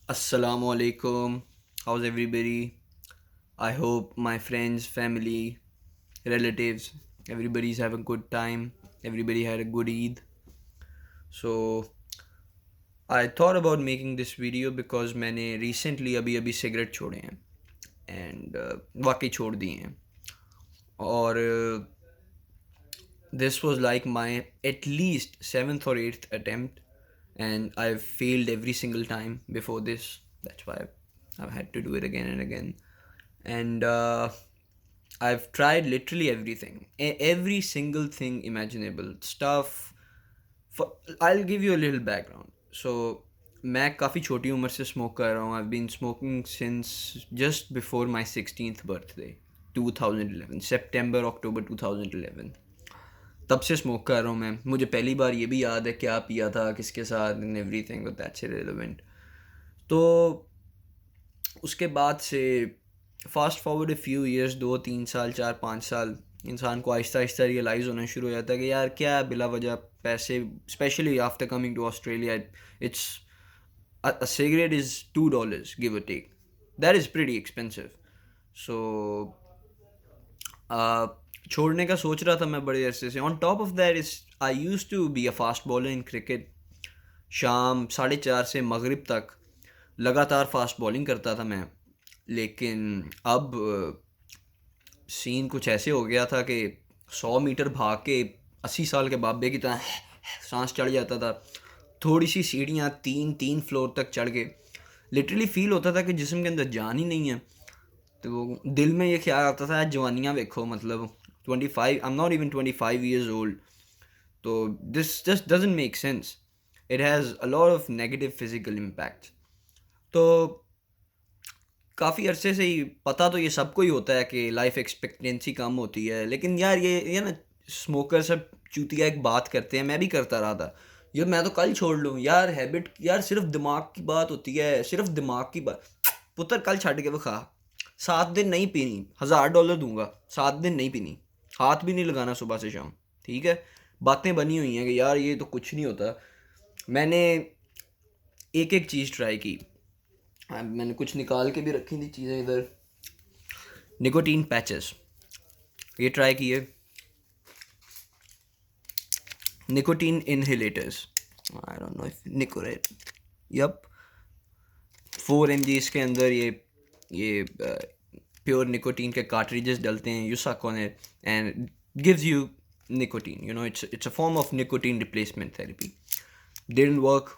Assalamu alaikum. How's everybody? I hope my friends, family, relatives, everybody's having a good time. Everybody had a good Eid. So I thought about making this video because मैंने recently अभी cigarette छोड़े हैं and वाकई छोड़ दिए हैं और this was like my at least seventh or eighth attempt and I've failed every single time before this. That's why I've had to do it again and again. And I've tried literally everything, every single thing imaginable. Stuff. For, I'll give you a little background. So मैं काफ़ी छोटी उम्र से smoke कर रहा हूँ. I've been smoking since just before my 16th birthday, 2011, September October 2011. तब से स्मोक कर रहा हूँ मैं. मुझे पहली बार ये भी याद है क्या पिया था, किसके साथ, and everything, but that's irrelevant. तो उसके बाद से fast forward a few years, 2 3 साल, 4 5 साल, इंसान को आहिस्ता आहिस्ता रियलाइज़ होना शुरू हो जाता है कि यार क्या बिला वजह पैसे, specially after coming to Australia, it's a cigarette is $2, give or take. That is pretty expensive. So छोड़ने का सोच रहा था मैं बड़े अरसे से. On top of that is I use to be a fast bowler in cricket. शाम 4:30 से मगरिब तक लगातार फास्ट बॉलिंग करता था मैं. लेकिन अब सीन कुछ ऐसे हो गया था कि 100 मीटर भाग के 80 साल के बाबे की तरह सांस चढ़ जाता था. थोड़ी सी सीढ़ियाँ 3 3 फ्लोर तक चढ़ के लिटरली फील होता था कि जिस्म के अंदर जान ही नहीं है. तो दिल में ये ख्याल आता था जवानियाँ देखो, मतलब 25, I am not even 25 years old. तो this just doesn't make sense. It has a lot of negative physical impact. तो काफ़ी अरसे से ही पता तो ये सबको ही होता है कि लाइफ एक्सपेक्टेंसी कम होती है, लेकिन यार ये ना स्मोकर सब चूतिया एक बात करते हैं. मैं भी करता रहा था यार, मैं तो कल छोड़ लूँ यार. हैबिट यार सिर्फ दिमाग की बात होती है, सिर्फ दिमाग की बात. पुत्र कल छड़ के वो खा. 7 दिन नहीं पीनी, $1000 दूंगा. 7 दिन नहीं पीनी, हाथ भी नहीं लगाना सुबह से शाम. ठीक है, बातें बनी हुई हैं कि यार ये तो कुछ नहीं होता. मैंने एक एक चीज़ ट्राई की. मैंने कुछ निकाल के भी रखी थी चीज़ें इधर. निकोटीन पैचेस ये ट्राई किए. Nicotine inhalers, I don't know if Nicorette, yup. 4 mg इसके अंदर ये प्योर निकोटीन के कार्ट्रिजेस डलते हैं. You suck on it and gives you nicotine. It's a form of nicotine replacement therapy. Didn't work.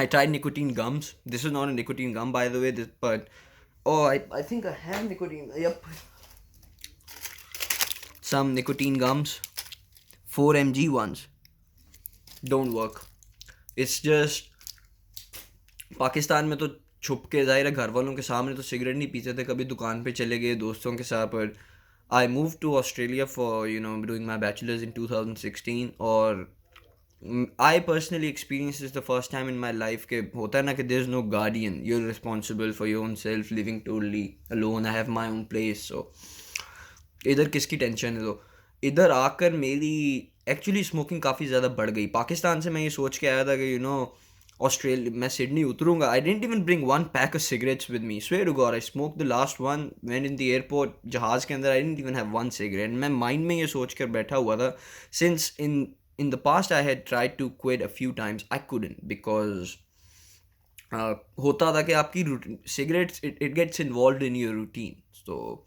I tried nicotine gums. This is not a nicotine gum, by the way, but I think I have nicotine. Yep, some nicotine gums, 4 mg ones. Don't work. It's just Pakistan में तो छुप के, जाहिर है घर वालों के सामने तो सिगरेट नहीं पीते थे. कभी दुकान पे चले गए दोस्तों के साथ. पर I move to Australia for doing my bachelors in 2016. और I personally experience is the first time in my life के होता है ना कि there is no guardian, you are responsible for your own self, living totally alone. I have my own place. So इधर किसकी tension है. तो इधर आकर मेरी एक्चुअली स्मोकिंग काफ़ी ज़्यादा बढ़ गई. पाकिस्तान से मैं ये सोच के आया था कि ऑस्ट्रेलिया, मैं सिडनी उतरूंगा. I didn't even bring one pack of cigarettes with me. Swear to God, I smoke the last one when in the airport. जहाज़ के अंदर I didn't even have one cigarette. मैं माइंड में ये सोच कर बैठा हुआ था. Since in the past I had tried to quit a few times, I couldn't, because होता था कि आपकी routine cigarettes, it gets involve in your routine. तो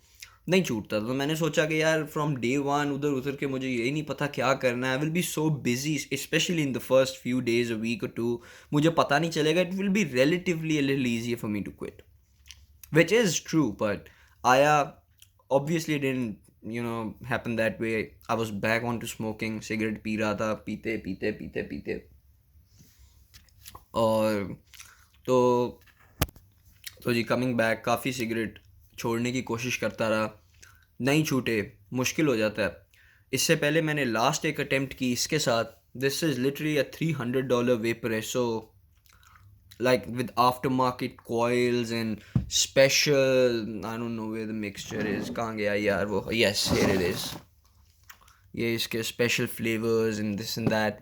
नहीं छूटता. तो मैंने सोचा कि यार फ्रॉम डे वन उधर उधर के मुझे यही नहीं पता क्या करना है. I will be so busy, specially in the first few days, a week और टू. मुझे पता नहीं चलेगा. It will be relatively a little easier for me to quit, which is true. But I obviously didn't happen that way. I was back on to smoking. Cigarette पी रहा था, पीते पीते पीते पीते. और तो जी कमिंग बैक, काफ़ी सिगरेट छोड़ने की कोशिश करता रहा. नहीं छूटे, मुश्किल हो जाता है. इससे पहले मैंने लास्ट एक अटेम्प्ट की इसके साथ. This is literally a $300 vaper है. So like with aftermarket coils and special, I don't know where the mixture is. कहाँ गया यार वो, यस हियर इट इज. ये इसके special flavours and this and that.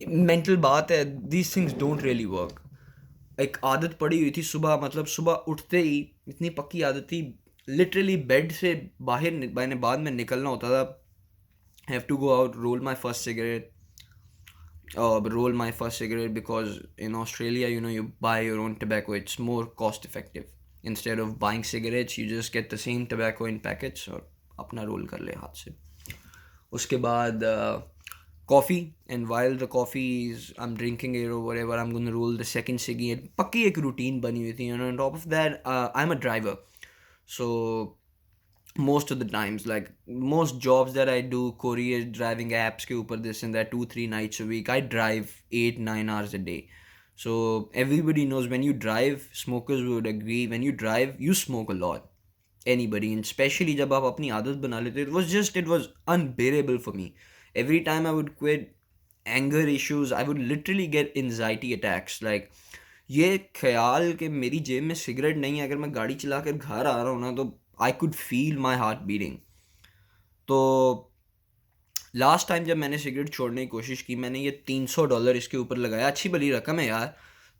Mental बात है, these things don't really work. एक आदत पड़ी हुई थी सुबह, मतलब सुबह उठते ही इतनी पक्की आदत थी, लिटरली बेड से बाहर मैंने बाद में निकलना होता था, have to go out, roll my first cigarette, because in Australia, you buy your own tobacco. It's more cost effective. Instead of buying cigarettes, you just get the same tobacco in packets और अपना role कर ले हाथ से. उसके बाद coffee, and while the coffee is I'm drinking it or whatever, I'm gonna roll the second ciggy. पक्की एक routine बनी हुई थी, and on top of that, I'm a driver, so most of the times, like most jobs that I do, courier driving apps के ऊपर, this and that, 2-3 nights a week, I drive 8-9 hours a day. So everybody knows, when you drive, smokers would agree, when you drive you smoke a lot, anybody, and especially जब आप अपनी आदत बना लेते, it was unbearable for me. Every time I would quit, anger issues, I would literally get anxiety attacks, like ये ख्याल कि मेरी जेब में सिगरेट नहीं है, अगर मैं गाड़ी चला कर घर आ रहा हूँ ना, तो I could feel my heart beating. तो लास्ट टाइम जब मैंने सिगरेट छोड़ने की कोशिश की, मैंने ये $300 इसके ऊपर लगाया, अच्छी भली रकम है यार.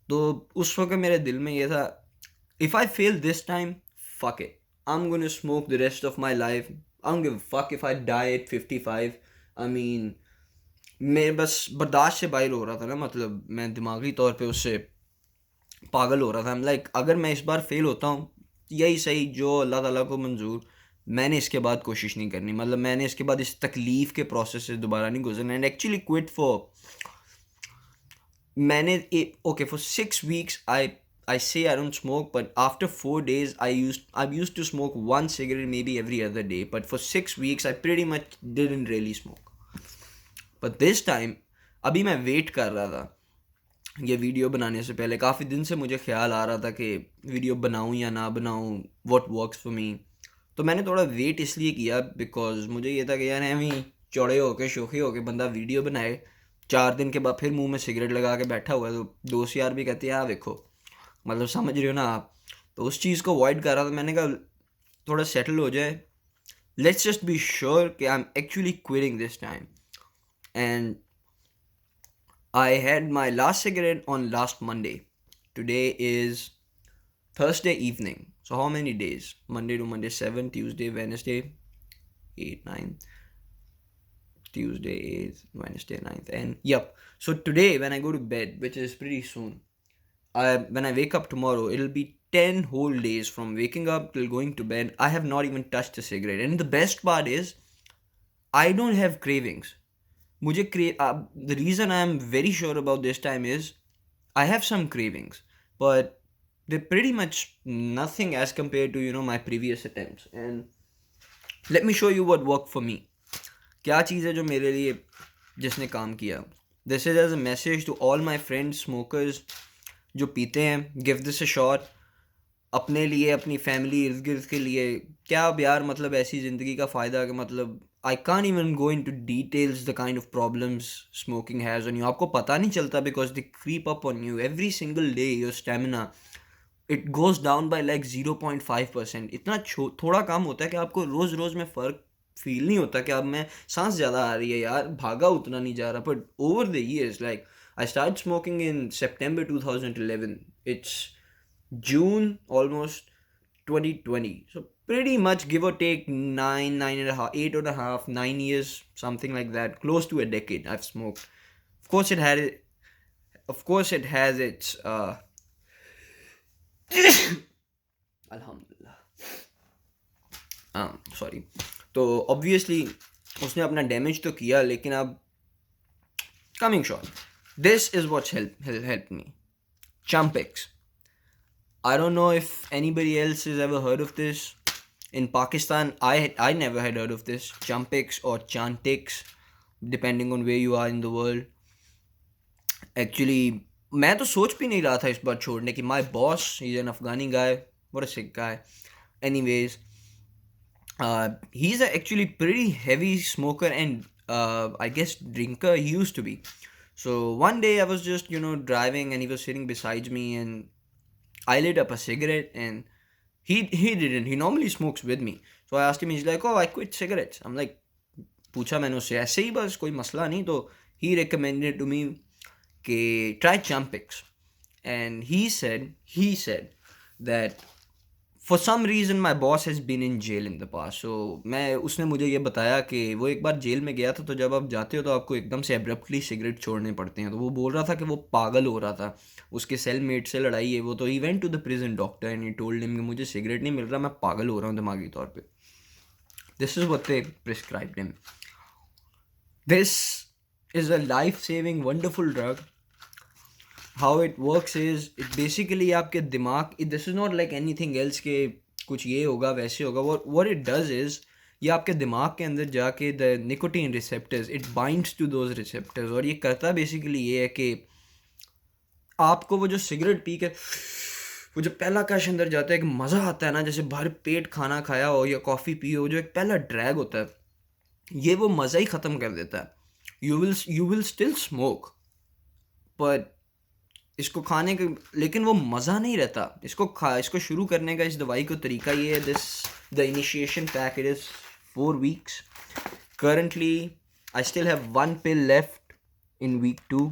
तो उस वक्त मेरे दिल में ये था, if I fail this time, fuck it, I am gonna smoke the rest of my life, I don't give a fuck if I die at 55. I mean मैं बस बर्दाश्त से बाहर हो रहा था ना, मतलब मैं दिमागी तौर पे उससे पागल हो रहा था. लाइक अगर मैं इस बार फेल होता हूँ, यही सही, जो अल्लाह ताला को मंजूर, मैंने इसके बाद कोशिश नहीं करनी, मतलब मैंने इसके बाद इस तकलीफ़ के प्रोसेस से दोबारा नहीं गुजरना. एंड एक्चुअली क्विट फॉर, मैंने okay for 6 weeks I say I don't smoke, but after 4 days I used to smoke 1 cigarette maybe every other day, but for 6 weeks I pretty much didn't really smoke. But this time, अभी मैं wait कर रहा था ये video बनाने से पहले, काफ़ी दिन से मुझे ख्याल आ रहा था कि वीडियो बनाऊं या ना बनाऊं, व्हाट वर्क्स फॉर मी. तो मैंने थोड़ा वेट इसलिए किया बिकॉज मुझे ये था कि यार हमें चौड़े होके शोखी होके बंदा वीडियो बनाए, 4 दिन के बाद फिर मुंह में सिगरेट लगा के बैठा हुआ है, तो दोस्त यार भी कहते हैं हाँ देखो, मतलब समझ रहे हो ना आप. तो उस चीज़ को अवॉइड कर रहा था. मैंने कहा थोड़ा सेटल हो जाए, लेट्स जस्ट बी श्योर कि I am actually quitting this time. And I had my last cigarette on last Monday. Today is Thursday evening. So how many days? Monday to Monday, 7, Tuesday, Wednesday, 8, 9. Tuesday, 8th, Wednesday, 9th. And yep. So today when I go to bed, which is pretty soon, when I wake up tomorrow, it'll be 10 whole days from waking up till going to bed. I have not even touched a cigarette. And the best part is, I don't have cravings. मुझे the reason I am very sure about this time is I have some cravings, but they're pretty much nothing as compared to my previous attempts. And let me show you what worked for me. क्या चीज़ है जो मेरे लिए जिसने काम किया. This is as a message to all my friends smokers जो पीते हैं. Give this a shot. अपने लिए, अपनी फैमिली, इर्द गिर्द के लिए. क्या अब यार, मतलब ऐसी ज़िंदगी का फ़ायदा कि मतलब I can't even go into details the kind of problems smoking has on you. आपको पता नहीं चलता because they creep up on you every single day. Your stamina, it goes down by like 0.5%. इतना थोड़ा काम होता है कि आपको रोज़ रोज़ में फ़र्क फील नहीं होता कि अब मैं सांस ज़्यादा आ रही है यार, भागा उतना नहीं जा रहा. But over the years, like I started smoking in September 2011. It's June almost 2020. So pretty much give or take 9.5, 8.5, 9 years, something like that, close to a decade I've smoked. Of course it has its alhamdulillah, sorry. तो obviously उसने अपना damage तो किया, लेकिन अब coming short, this is what's helped me. Champix. I don't know if anybody else has ever heard of this. In Pakistan, I never had heard of this. Champix or Chantix, depending on where you are in the world. Actually, मैं तो सोच भी नहीं रहा था इस बार छोड़ने की. My boss, he's an Afghani guy. What a sick guy. Anyways, he's actually pretty heavy smoker and I guess drinker. He used to be. So one day I was just driving and he was sitting beside me and I lit up a cigarette and he didn't. He normally smokes with me. So I asked him, he's like, oh, I quit cigarettes. I'm like, पूछा मैंने उससे ऐसे ही, बस कोई मसला नहीं. तो he recommended to me कि try Champix. and he said that for some reason my boss has been in jail in the past. So मैं उसने मुझे ये बताया कि वो एक बार जेल में गया था, तो जब आप जाते हो तो आपको एकदम से एब्रप्टली सिगरेट छोड़ने पड़ते हैं। तो वो बोल रहा था कि वो पागल हो रहा था, उसके सेलमेट से लड़ाई है वो, तो he went to the prison doctor and he told him कि मुझे सिगरेट नहीं मिल रहा, मैं पागल हो रहा हूँ दिमागी तौर पे। This is what they prescribed him. This is a life saving wonderful drug. how it works is it basically आपके दिमाग, this is not like anything else के कुछ ये होगा वैसे होगा, what it does is ये आपके दिमाग के अंदर जाके the nicotine receptors it binds to those receptors, और ये करता बेसिकली ये है कि आपको वो जो सिगरेट पी के वो जो पहला कश अंदर जाता है, एक मज़ा आता है ना, जैसे भर पेट खाना खाया हो या कॉफ़ी पी हो, जो एक पहला ड्रैग होता है ये वो मज़ा ही ख़त्म कर देता है। यू विल स्टिल स्मोक, पर इसको खाने के, लेकिन वो मज़ा नहीं रहता। इसको शुरू करने का इस दवाई को तरीका ये है, the initiation pack, it is 4 weeks। Currently I still have 1 pill left in week 2।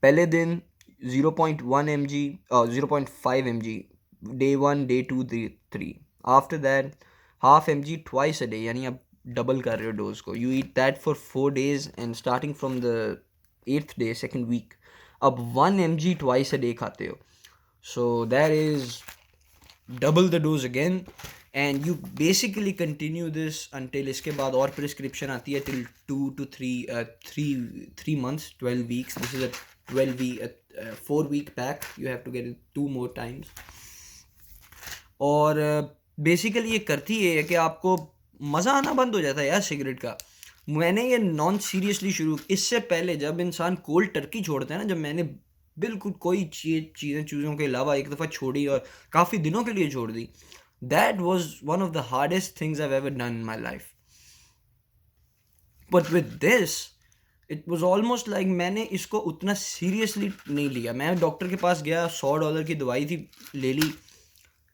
पहले दिन 0.1 mg 0.5 mg day 1 day 2 day 3। After that half mg twice a day, यानी आप डबल कर रहे हो डोज को। You eat that for 4 days and starting from the 8th day second week अब 1 mg twice a day खाते हो। So that is double the dose again, and you basically continue this until, इसके बाद और prescription आती है till 2 to 3 months 12 weeks। This is a 4 week pack, you have to get it 2 more times। और basically ये करती है कि आपको मज़ा आना बंद हो जाता है यार सिगरेट का। मैंने ये नॉन सीरियसली शुरू, इससे पहले जब इंसान कोल्ड टर्की छोड़ता है ना, जब मैंने बिल्कुल कोई चीज़ों के अलावा एक दफ़ा छोड़ी और काफ़ी दिनों के लिए छोड़ दी, that was one of the hardest things I ever done in my life. But with this it was almost like मैंने इसको उतना सीरियसली नहीं लिया। मैं डॉक्टर के पास गया, $100 की दवाई थी, ले ली।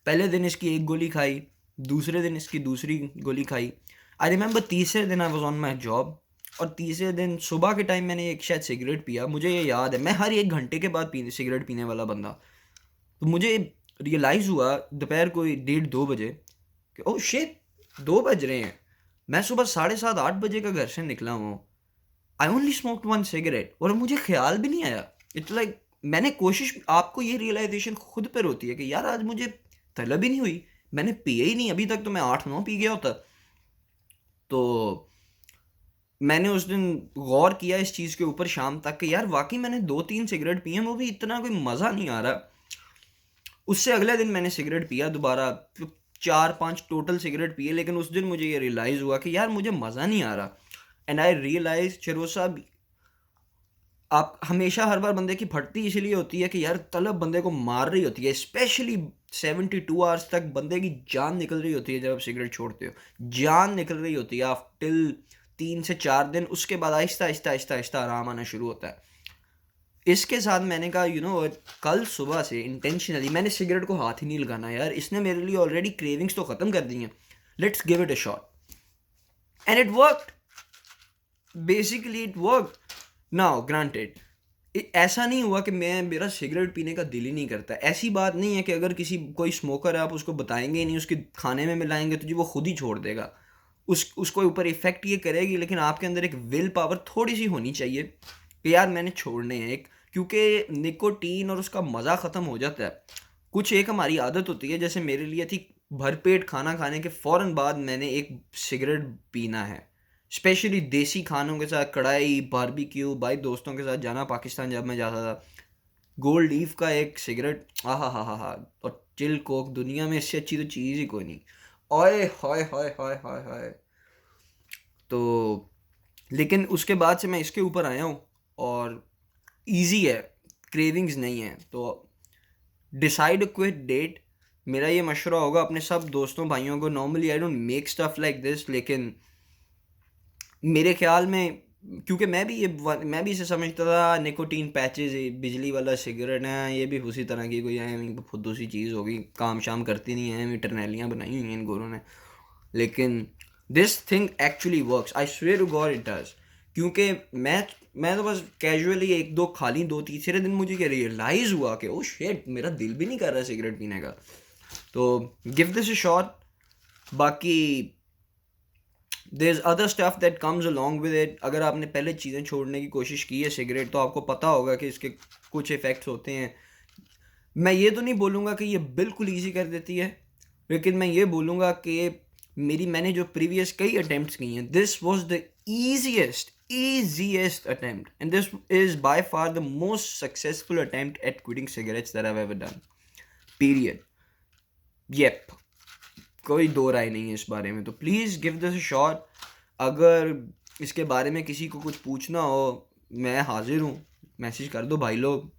पहले दिन इसकी एक गोली खाई, दूसरे दिन इसकी दूसरी गोली खाई। आई रिमेंबर तीसरे दिन I was on my job, और तीसरे दिन सुबह के टाइम मैंने एक शायद सिगरेट पिया। मुझे ये याद है, मैं हर 1 घंटे के बाद सिगरेट पीने वाला बंदा। तो मुझे रियलाइज़ हुआ दोपहर को 1:30-2 बजे कि ओह शिट 2 बज रहे हैं, मैं सुबह 7:30-8 बजे का घर से निकला हूँ। आई ओनली स्मोक्ड 1 सिगरेट, और मुझे ख्याल भी नहीं आया। इट्स लाइक मैंने कोशिश, आपको ये रियलाइजेशन खुद पर होती है कि यार आज मुझे तलब ही नहीं हुई, मैंने पिया ही नहीं, अभी तक तो मैं 8-9 पी गया होता। तो मैंने उस दिन गौर किया इस चीज़ के ऊपर शाम तक कि यार वाकई मैंने 2-3 सिगरेट पिए, वो भी इतना कोई मज़ा नहीं आ रहा। उससे अगले दिन मैंने सिगरेट पिया दोबारा, 4-5 टोटल सिगरेट पिए, लेकिन उस दिन मुझे ये रियलाइज़ हुआ कि यार मुझे मज़ा नहीं आ रहा। एंड आई रियलाइज फिरोज साहब, आप हमेशा हर बार बंदे की फटती इसलिए होती है कि यार तलब बंदे को मार रही होती है, स्पेशली 72 आवर्स तक बंदे की जान निकल रही होती है जब आप सिगरेट छोड़ते हो। जान निकल रही होती है आप टिल 3 से 4 दिन, उसके बाद आहिस्ता आहिस्ता आहिस्ता आहिस्ता आराम आना शुरू होता है। इसके साथ मैंने कहा कल सुबह से इंटेंशनली मैंने सिगरेट को हाथ ही नहीं लगाना यार, इसने मेरे लिए ऑलरेडी क्रेविंग्स तो ख़त्म कर दी हैं, let's give it a shot. And it worked, basically it worked. Now granted ऐसा नहीं हुआ कि मेरा सिगरेट पीने का दिल ही नहीं करता। ऐसी बात नहीं है कि अगर कोई स्मोकर है आप उसको बताएंगे ही नहीं, उसके खाने में मिलाएंगे तो जी वो खुद ही छोड़ देगा। उसको ऊपर इफेक्ट ये करेगी, लेकिन आपके अंदर एक विल पावर थोड़ी सी होनी चाहिए कि यार मैंने छोड़ने हैं। क्योंकि निकोटीन और उसका मज़ा ख़त्म हो जाता है। कुछ एक हमारी आदत होती है, जैसे मेरे लिए थी भरपेट खाना खाने के फ़ौरन बाद मैंने एक सिगरेट पीना है, स्पेशली देसी खानों के साथ, कढ़ाई बारबेक्यू, भाई दोस्तों के साथ जाना पाकिस्तान जब मैं जाता था, गोल्ड लीफ का एक सिगरेट, हा, और चिल कोक, दुनिया में इससे अच्छी तो चीज़ ही कोई नहीं। ओए हाय हाय हाय हाय हाय। तो लेकिन उसके बाद से मैं इसके ऊपर आया हूँ और इजी है, क्रेविंग्स नहीं है। तो डिसाइड क्विट डेट, मेरा ये मशवरा होगा अपने सब दोस्तों भाइयों को। Normally I don't make stuff like this, लेकिन मेरे ख्याल में, क्योंकि मैं भी इसे समझता था निकोटीन पैचेस बिजली वाला सिगरेट है, ये भी उसी तरह की कोई है फुद्दूसी चीज़ होगी, काम शाम करती नहीं है, टर्नैलियाँ बनाई हुई हैं इन गोरों ने। लेकिन this thing actually works, I swear to God it does. क्योंकि मैं तो बस कैजुअली एक दो खा ली, दो तीसरे दिन मुझे क्या रियलाइज़ हुआ कि ओ शिट, मेरा दिल भी नहीं कर रहा सिगरेट पीने का। तो गिव दिस अ शॉट। बाकी there is other stuff that comes along with it. अगर आपने पहले चीज़ें छोड़ने की कोशिश की है सिगरेट, तो आपको पता होगा कि इसके कुछ इफ़ेक्ट्स होते हैं। मैं ये तो नहीं बोलूँगा कि ये बिल्कुल ईज़ी कर देती है, लेकिन मैं ये बोलूँगा कि मैंने जो प्रीवियस कई अटेम्प्ट्स की हैं, this was the easiest attempt, and this is by far the most successful attempt at quitting cigarettes that I have ever done, period. Yelp, कोई दो राय नहीं है इस बारे में। तो please give this a shot. अगर इसके बारे में किसी को कुछ पूछना हो, मैं हाजिर हूँ, मैसेज कर दो भाई लोग।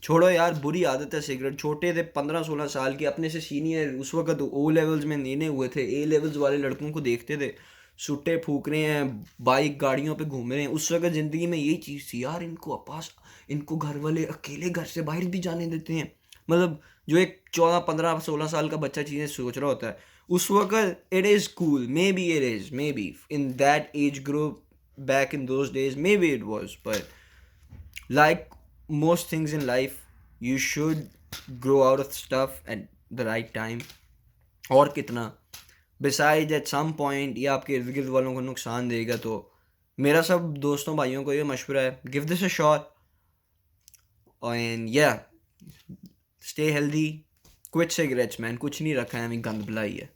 छोड़ो यार, बुरी आदत है सिगरेट। छोटे थे 15-16 साल के, अपने से सीनियर उस वक्त ओ लेवल्स में नेने हुए थे, ए लेवल्स वाले लड़कों को देखते थे सुट्टे फूक रहे हैं, बाइक गाड़ियों पे घूम रहे हैं। उस वक्त ज़िंदगी में यही चीज़ थी यार, इनको घर वाले अकेले घर से बाहर भी जाने देते हैं। मतलब जो एक 14-15-16 साल का बच्चा चीज़ें सोच रहा होता है उस वक्त, it is cool, may be in that age group back in those days, may be it was, but like most things in life, you should grow out of stuff at the right time. और कितना, besides at some point ये आपके इर्द गिर्द वालों को नुकसान देगा। तो मेरा सब दोस्तों भाइयों को ये मशवरा है, give this a shot and yeah, stay healthy, quit cigarettes man, कुछ नहीं रखा है, हमें गंद बुलाई है।